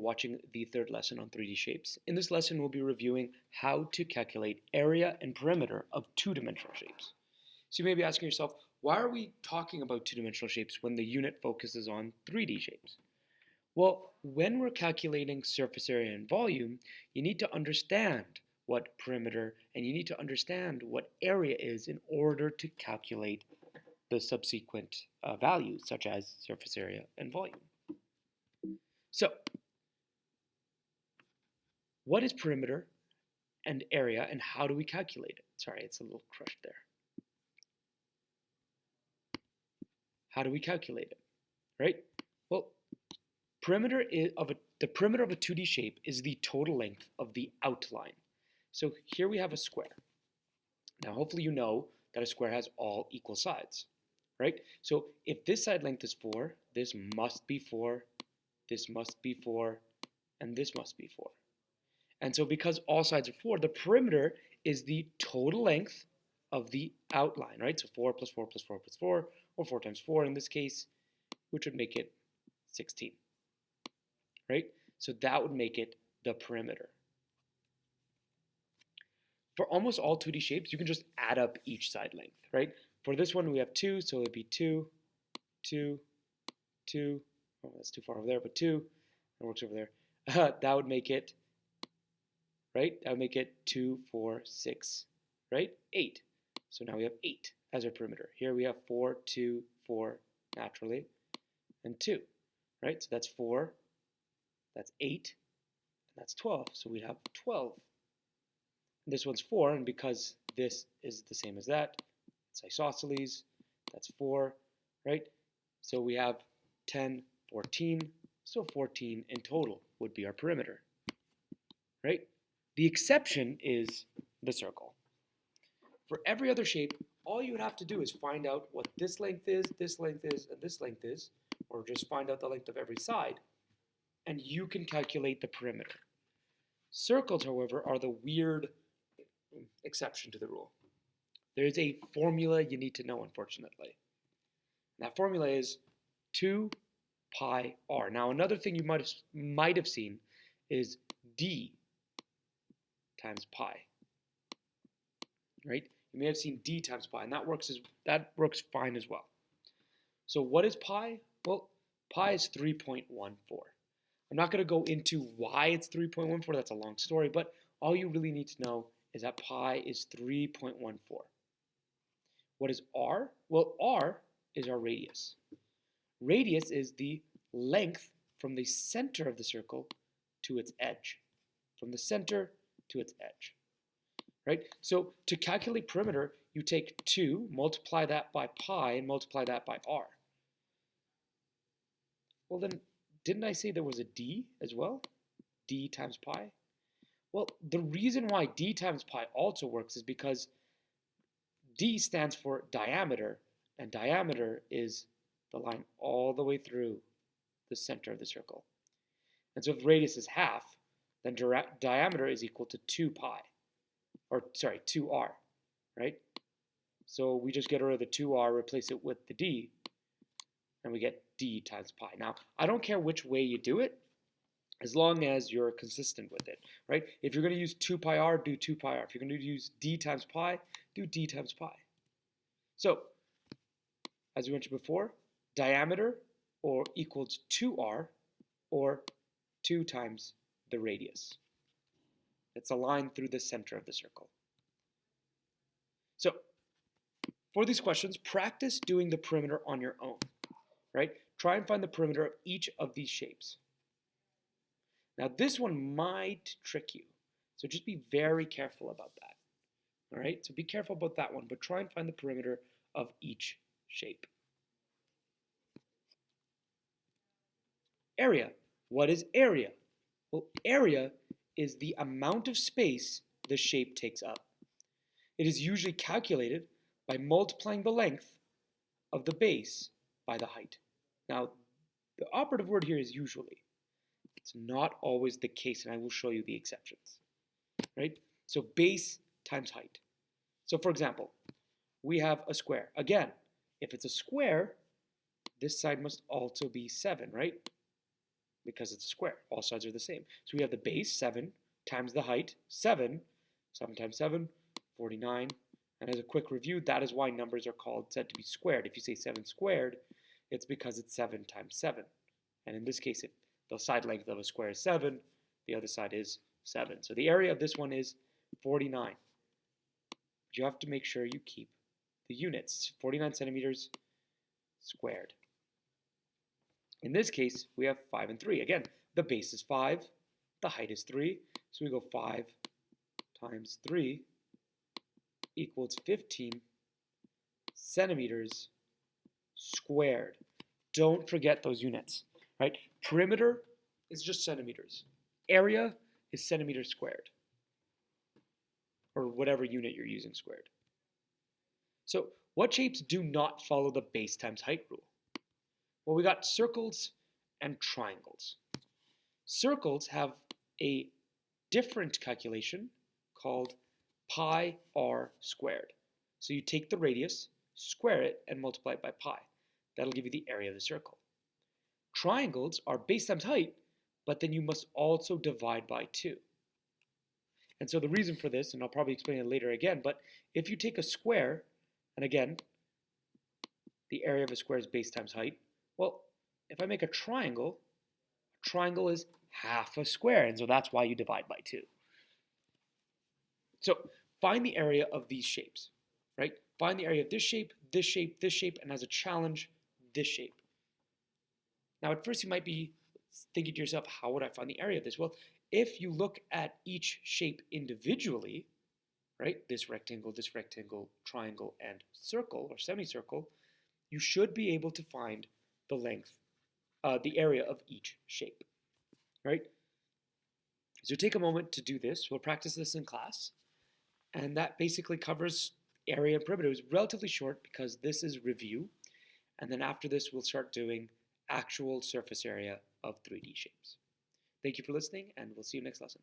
Watching the third lesson on 3D shapes. In this lesson, we'll be reviewing how to calculate area and perimeter of two-dimensional shapes. So you may be asking yourself, why are we talking about two-dimensional shapes when the unit focuses on 3D shapes? Well, when we're calculating surface area and volume, you need to understand what perimeter and you need to understand what area is in order to calculate the subsequent values, such as surface area and volume. So, what is perimeter and area, and how do we calculate it? Sorry, it's a little crushed there. How do we calculate it, right? Well, the perimeter of a 2D shape is the total length of the outline. So here we have a square. Now, hopefully you know that a square has all equal sides, right? So if this side length is 4, this must be 4, this must be 4, and this must be 4. And so because all sides are 4, the perimeter is the total length of the outline, right? So 4 plus 4 plus 4 plus 4, or 4 times 4 in this case, which would make it 16, right? So that would make it the perimeter. For almost all 2D shapes, you can just add up each side length, right? For this one, we have 2, so it would be 2, 2, 2. Oh, that's too far over there, but 2. That works over there. That would make it, right? That would make it 2, 4, 6, right? 8. So now we have 8 as our perimeter. Here we have 4, 2, 4 naturally, and 2, right? So that's 4, that's 8, and that's 12. So we'd have 12. And this one's 4, and because this is the same as that, it's isosceles, that's 4, right? So we have 10, 14, so 14 in total would be our perimeter, right? The exception is the circle. For every other shape, all you would have to do is find out what this length is, and this length is, or just find out the length of every side, and you can calculate the perimeter. Circles, however, are the weird exception to the rule. There is a formula you need to know, unfortunately. That formula is 2 pi r. Now, another thing you might have seen is d times pi, right? You may have seen d times pi, and that works fine as well. So what is pi? Well, pi is 3.14. I'm not going to go into why it's 3.14. That's a long story, but all you really need to know is that pi is 3.14. What is r? Well, r is our radius. Radius is the length from the center of the circle to its edge. From the center to its edge, right? So to calculate perimeter, you take 2, multiply that by pi, and multiply that by r. Well then, didn't I say there was a d as well? D times pi? Well, the reason why d times pi also works is because d stands for diameter, and diameter is the line all the way through the center of the circle. And so if radius is half, then diameter is equal to 2 pi, or sorry, 2r, right? So we just get rid of the 2r, replace it with the d, and we get d times pi. Now, I don't care which way you do it, as long as you're consistent with it, right? If you're going to use 2 pi r, do 2 pi r. If you're going to use d times pi, do d times pi. So, as we mentioned before, diameter or equals 2r, or 2 times the radius. It's a line through the center of the circle. So, for these questions, practice doing the perimeter on your own, right? Try and find the perimeter of each of these shapes. Now, this one might trick you, so just be very careful about that, all right? So be careful about that one, but try and find the perimeter of each shape. Area. What is area? Well, area is the amount of space the shape takes up. It is usually calculated by multiplying the length of the base by the height. Now, the operative word here is usually. It's not always the case, and I will show you the exceptions, right? So base times height. So for example, we have a square. Again, if it's a square, this side must also be 7, right? because it's a square. All sides are the same. So we have the base, 7, times the height, 7. 7 times 7, 49. And as a quick review, that is why numbers are said to be squared. If you say 7 squared, it's because it's 7 times 7. And in this case, if the side length of a square is 7, the other side is 7. So the area of this one is 49. But you have to make sure you keep the units. 49 centimeters squared. In this case, we have 5 and 3. Again, the base is 5, the height is 3. So we go 5 times 3 equals 15 centimeters squared. Don't forget those units, right? Perimeter is just centimeters. Area is centimeters squared, or whatever unit you're using squared. So what shapes do not follow the base times height rule? Well, we got circles and triangles. Circles have a different calculation called pi r squared. So you take the radius, square it, and multiply it by pi. That'll give you the area of the circle. Triangles are base times height, but then you must also divide by 2. And so the reason for this, and I'll probably explain it later again, but if you take a square, and again, the area of a square is base times height, well, if I make a triangle is half a square, and so that's why you divide by 2. So find the area of these shapes, right? Find the area of this shape, this shape, this shape, and as a challenge, this shape. Now at first you might be thinking to yourself, how would I find the area of this? Well, if you look at each shape individually, right, this rectangle, triangle, and circle or semicircle, you should be able to find the length, the area of each shape, right? So take a moment to do this. We'll practice this in class. And that basically covers area and perimeter. It was relatively short because this is review. And then after this, we'll start doing actual surface area of 3D shapes. Thank you for listening, and we'll see you next lesson.